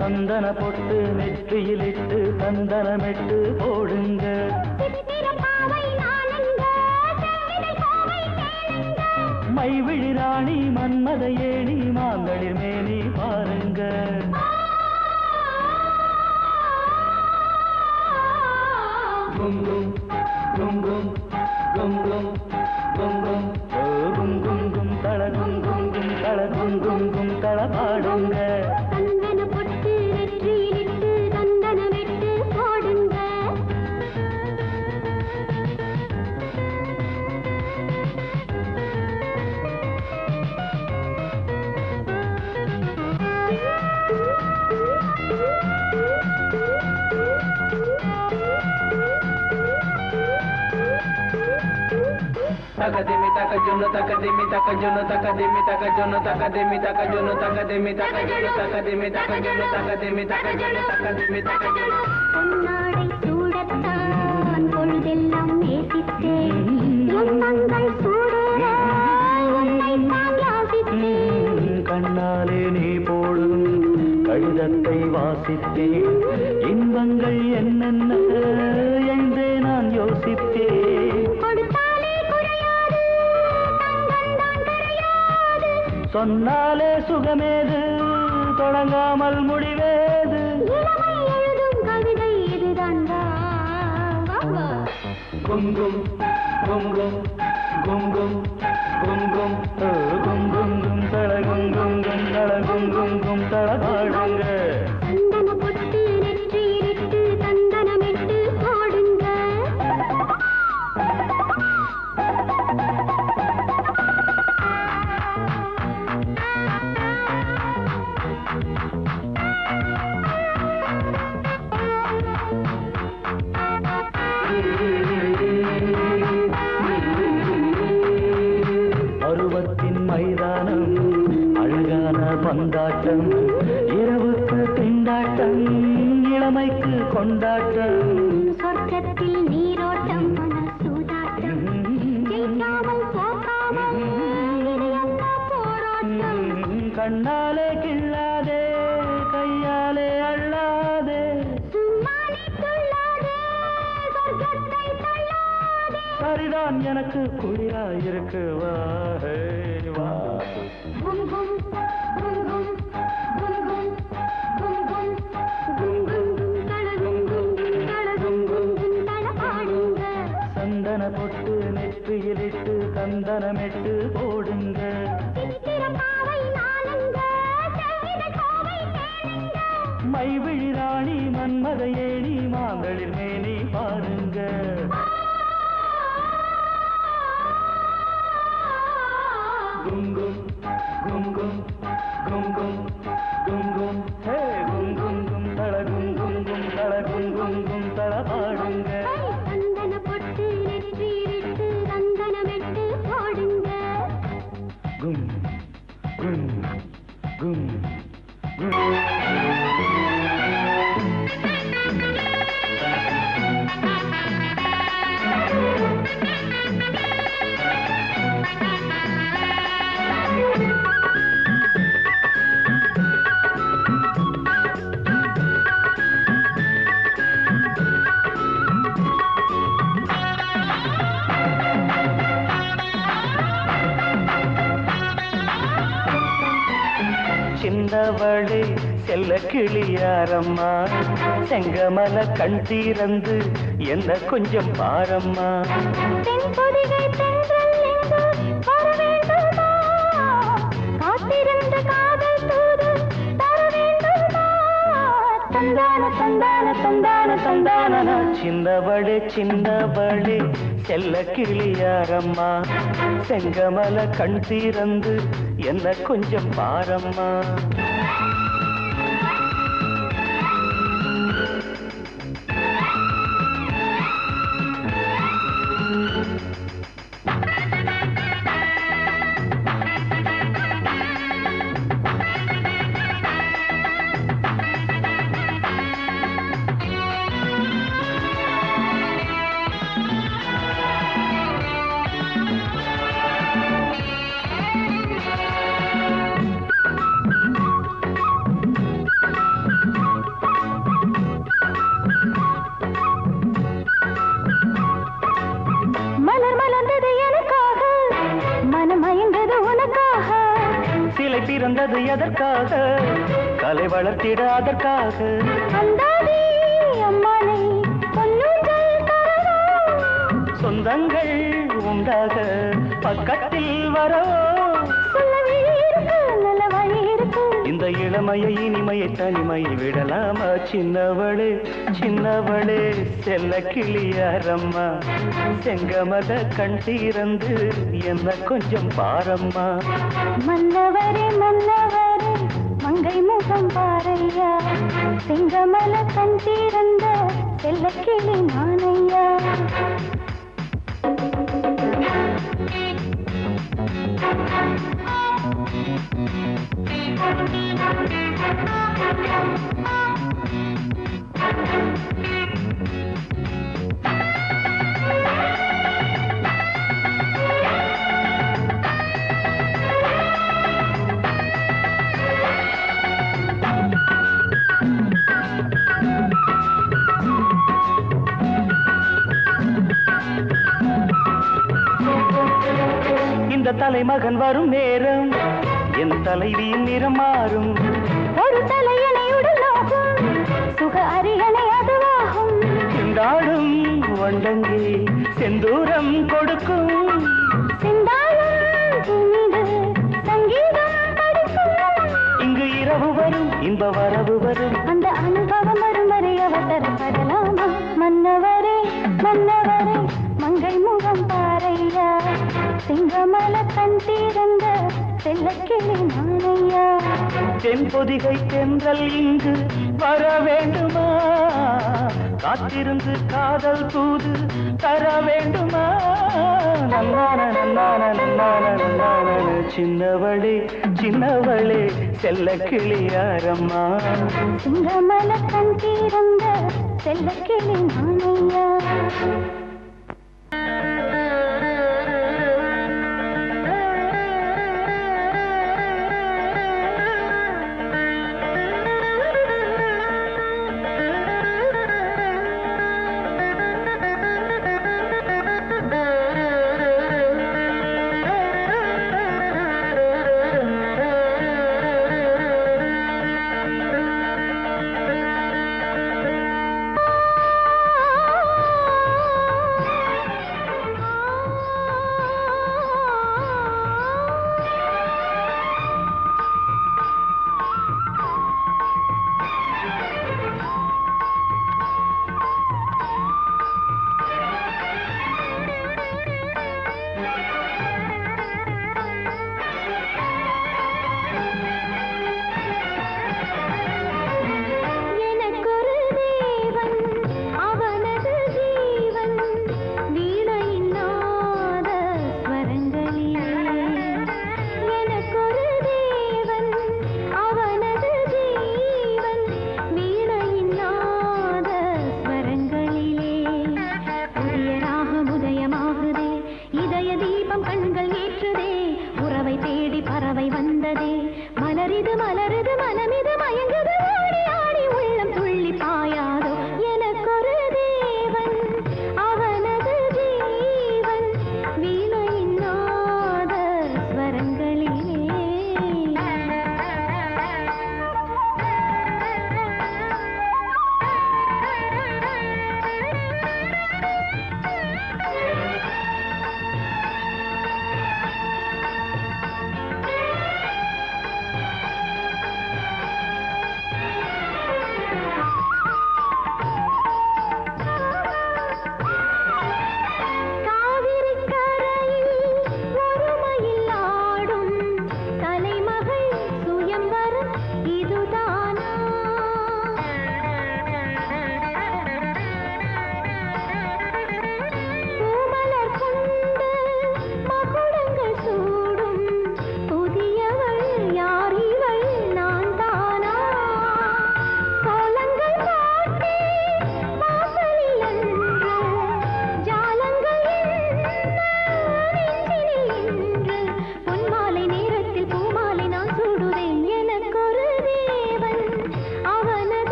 சந்தன பொட்டு நெற்றியிலிட்டு சந்தனமிட்டு போடுங்க. மைவிழி ராணி மன்மத ஏணி மாங்களிர் மேனி பாருங்க. கும் கும் கும் கும் கும் கும் கும் கும் கும் கும் கும் தள கும் கும் கும் தள கும் கும் கும் தள பாடுங்க. Takademi takajono takademi takajono takademi takajono takademi takajono takademi takajono takademi takajono takademi takajono takademi takajono பொன்னாடை சூடத்தான் பொழுதெல்லாம் நேசித்தேன் எண்ணங்கள் சூடேற உன்னை தான் யாசித்தேன் கண்ணாலே நீ போடும் கடிதத்தை வாசித்தேன் இன்பங்கள் என்னென்ன என்றே நான் யோசித்தேன் சொன்னாலே சுகமேது தொடங்காமல் முடிவேது எழுதும் கவிதை இதுதான் கும் கும் கும் கும் கும் கும் கும் கும் கும் கும் கும் தள கும் கும் கும் தள கும் கும் கும் தள பாடுங்க. சந்தன பொட்டு நெற்றியிலிட்டு சந்தனமிட்டு போடுங்க. பருவத்தின் மைதானம் அழகான பந்தாட்டம் இரவுக்கு திண்டாட்டம் இளமைக்கு கொண்டாட்டம் சொர்க்கத்தில் நீரோட்டம் சூதாட்டம் ஜெயிக்காமல் போகாமல் போராட்டம் கண்ணாலே கிள்ளாதே கையாலே அள்ளாதே சும்மானே துள்ளாதே சொர்க்கத்தை தள்ளாதே சரிதான் எனக்கு குளிராயிருக்கு வா வா கும் கும் கும் கும் கும் கும் கும் கும் கும் கும் தள கும் கும் தள கும் கும் தள பாடுங்க. சந்தன பொட்டு நெற்றியிலிட்டு சந்தனமிட்டு போடுங்க. சித்திரப்பாவை நாளுங்க செவ்விதழ் கோவை தேனுங்க மைவிழி ராணி மன்மத ஏணி மாங்களில் மேனி பாருங்க. கும் கும் கும் கும் கும் கும் கும் கும் ஹே கும் கும் கும் தள கும் கும் கும் தள கும் கும் கும் தள பாடுங்க. சந்தன பொட்டு நெற்றியிலிட்டு சந்தனமிட்டு போடுங்க. கும் கும் கும் கும் சின்னவளே செல்ல கிளியாரம்மா செங்கமல கண் தீரந்து என்ன கொஞ்சம் பாரம்மா. தென்பொதிகை தென்றல் எங்கு வர வேண்டுமா காத்திருந்த காதல் தூது தர வேண்டுமா தந்தான தந்தான தந்தான தந்தான சின்னவளே சின்னவளே செல்ல கிளியாரம்மா செங்கமல கண் திறந்து என்ன கொஞ்சம் பாரம்மா. பிறந்தது எதற்காக கலை வளர்த்திட அதற்காக சொந்தங்கள் உண்டாக பக்கத்தில் வரோ இந்த இளமையை இனிமையை தனிமையை விடலாமா சின்னவளே சின்னவளே செல்ல கிளியாரம்மா செங்கமல கண் திறந்து என்ன கொஞ்சம் பாரம்மா. மன்னவரே மன்னவரே மங்கை முகம் பாரையா செங்கமல கண் திறந்த செல்ல கிளி நானையா. இந்த தலைமகன் வரும் நேரம் என் தலைவியின் நிறம் மாறும். ஒரு தலையணையுடன் சுக அரியணை அதுவாகும். திண்டாடும் வண்டங்கே செந்தூரம் கொடுக்கும். சங்கீதம் படிக்கும். இங்கு இரவு வரும் இன்ப வரவு வரும். அந்த அனுபவம் வரும் வரை அவசரப்படலாமா. மன்னவரே மன்னவரே மங்கை முகம் பாரையா சிங்கமல கண் திறந்த செல்ல கிளி நானையா. தென்பொதிகை தென்றல் இங்கு வர வேண்டுமா காத்திருந்து காதல் தூது தர வேண்டுமா. நன்னான நன்னான நன்னான நன்னான சின்னவளே சின்னவளே செல்ல கிளியாரம்மா சிங்கமல கண் திறந்த செல்ல கிளி நானையா.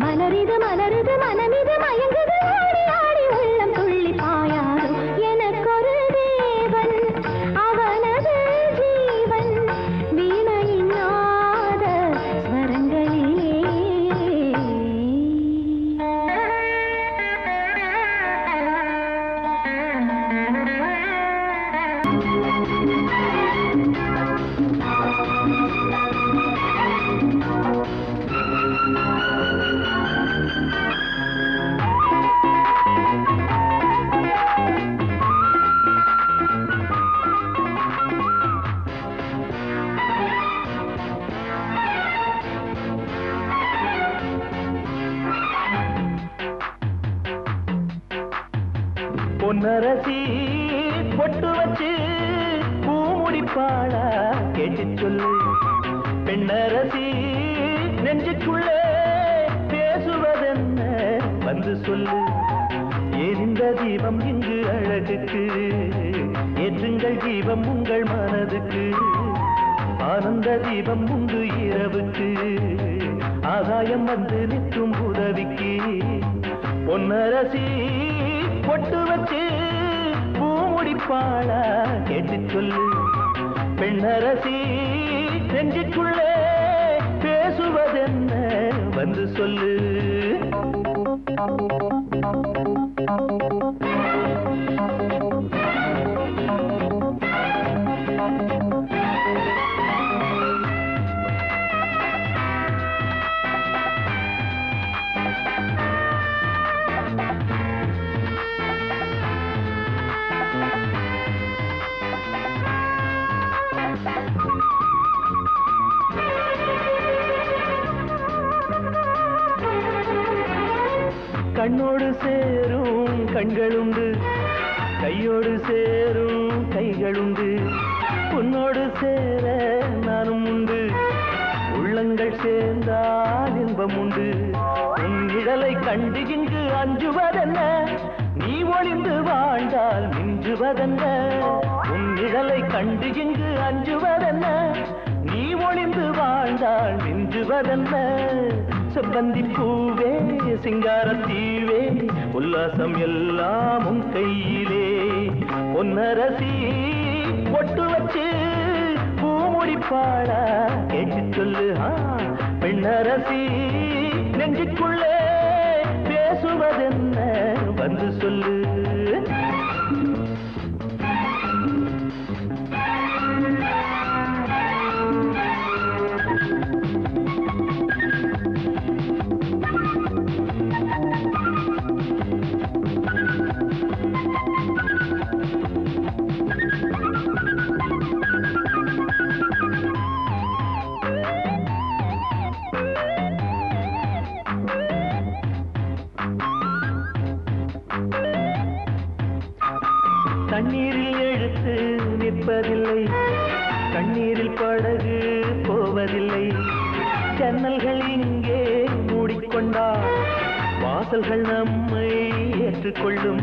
மலரிது மலருது மனமிது மயங்குது ஆடி ஆடி உள்ளம் துள்ளி பாயாது எனக்கொரு தேவன் அவனது ஜீவன் வீணையின் நாத ஸ்வரங்களிலே பொன்னரசி பொட்டு வச்சு பூமுடிப்பாளா கேட்டு சொல்லு பெண்ணரசி நெஞ்சுக்குள்ளே பேசுவதென்ன வந்து சொல்லு எந்த தீபம் இங்கு அழகுக்கு ஏற்றுங்கள் தீபம் உங்கள் மனதுக்கு ஆனந்த தீபம் உண்டு இரவுக்கு ஆகாயம் வந்து நிற்கும் உதவிக்கு பொன்னரசி பொட்டு வச்சு பூமுடிப்பாளா கேட்டு சொல்லு பெண்ணரசி நெஞ்சுக்குள்ளே பேசுவதென்ன வந்து சொல்லு கண்ணோடு சேரும் கண்களுண்டு கையோடு சேரும் கைகளுண்டு உன்னோடு சேர நானும் உண்டு உள்ளங்கள் சேர்ந்தால் இன்பம் உண்டு உன் நிழலை கண்டு இங்கு அஞ்சுவதென்ன நீ ஒளிந்து வாழ்ந்தால் மிஞ்சுவதென்ன உன் நிழலை கண்டு இங்கு அஞ்சுவதென்ன நீ ஒளிந்து வாழ்ந்தால் மிஞ்சுவதென்ன செவ்வந்தி பூவே சிங்கார தீவே உல்லாசம் எல்லாம் உன் கையிலே பொன்னரசி பொட்டு வச்சு பூமுடிப்பாளா கேட்டு சொல்லு பெண்ணரசி நெஞ்சுக்குள்ளே பேசுவதென்ன வந்து சொல்லு தண்ணீரில் எழுத்து நிற்பதில்லை கண்ணீரில் படகு போவதில்லை ஜன்னல்கள் இங்கே மூடிக்கொண்டால் வாசல்கள் நம்மை ஏற்றுக்கொள்ளும்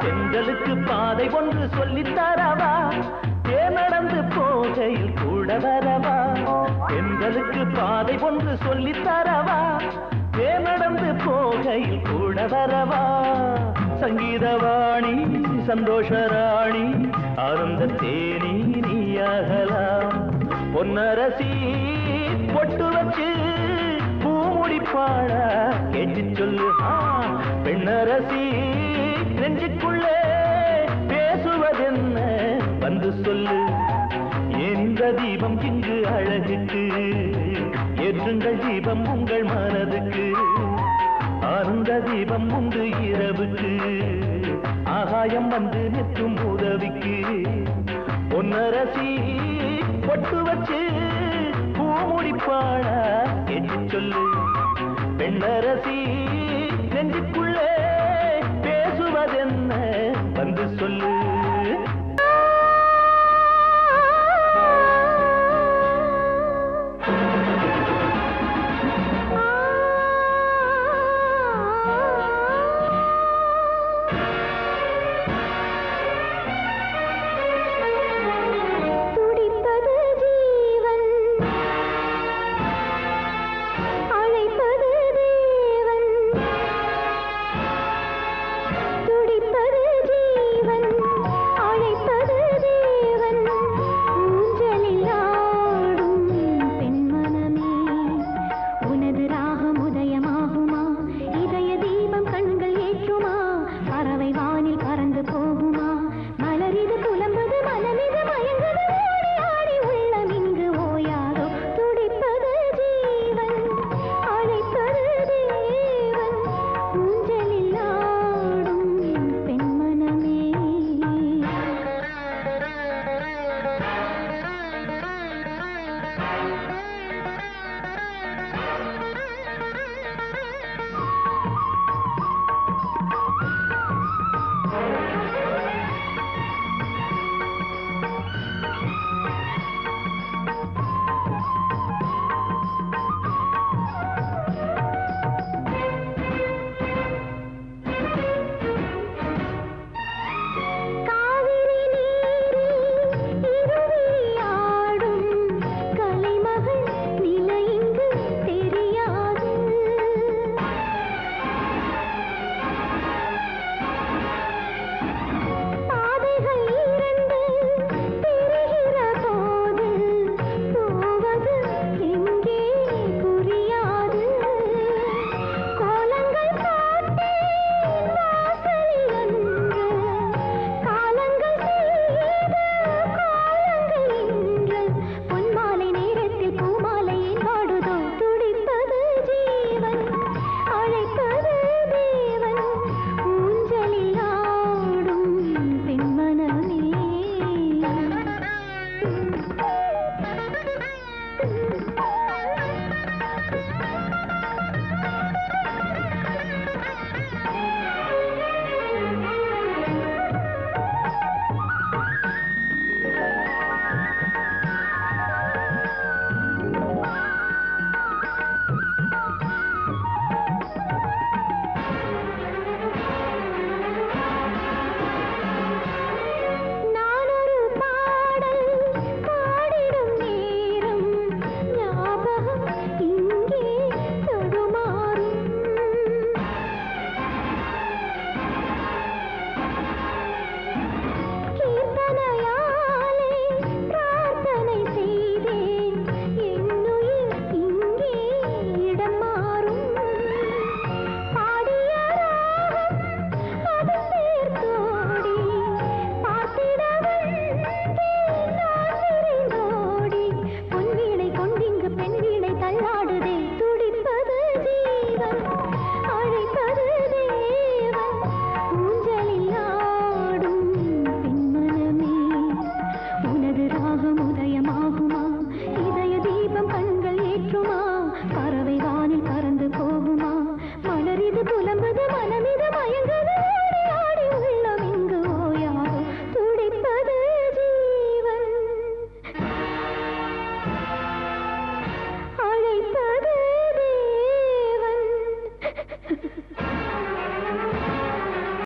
பெண்களுக்கு பாதை ஒன்று சொல்லித்தரவா தேர் நடந்து போகையில் கூட வரவா பெண்களுக்கு பாதை ஒன்று சொல்லித்தரவா தேர் நடந்து போகையில் கூட வரவா சங்கீதவாணி சந்தோஷராணி ஆனந்த தேனி நீயாகலாம் பொன்னரசி பொட்டு வச்சு பூமுடிப்பாளா கேட்டு சொல்லு பெண்ணரசி நெஞ்சுக்குள்ளே பேசுவதென்ன வந்து சொல்லு எந்த தீபம் இங்கு அழகுக்கு ஏற்றுங்கள் தீபம் உங்கள் மனதுக்கு ஆனந்த தீபம் உண்டு இரவுக்கு ஆகாயம் வந்து நிற்கும் உதவிக்கு பொன்னரசி பொட்டு வச்சு பூமுடிப்பாளா கேட்டு சொல்லு பெண்ணரசி நெஞ்சுக்குள்ளே பேசுவதென்ன வந்து சொல்லு அழைப்பது புலம்புது மனமிது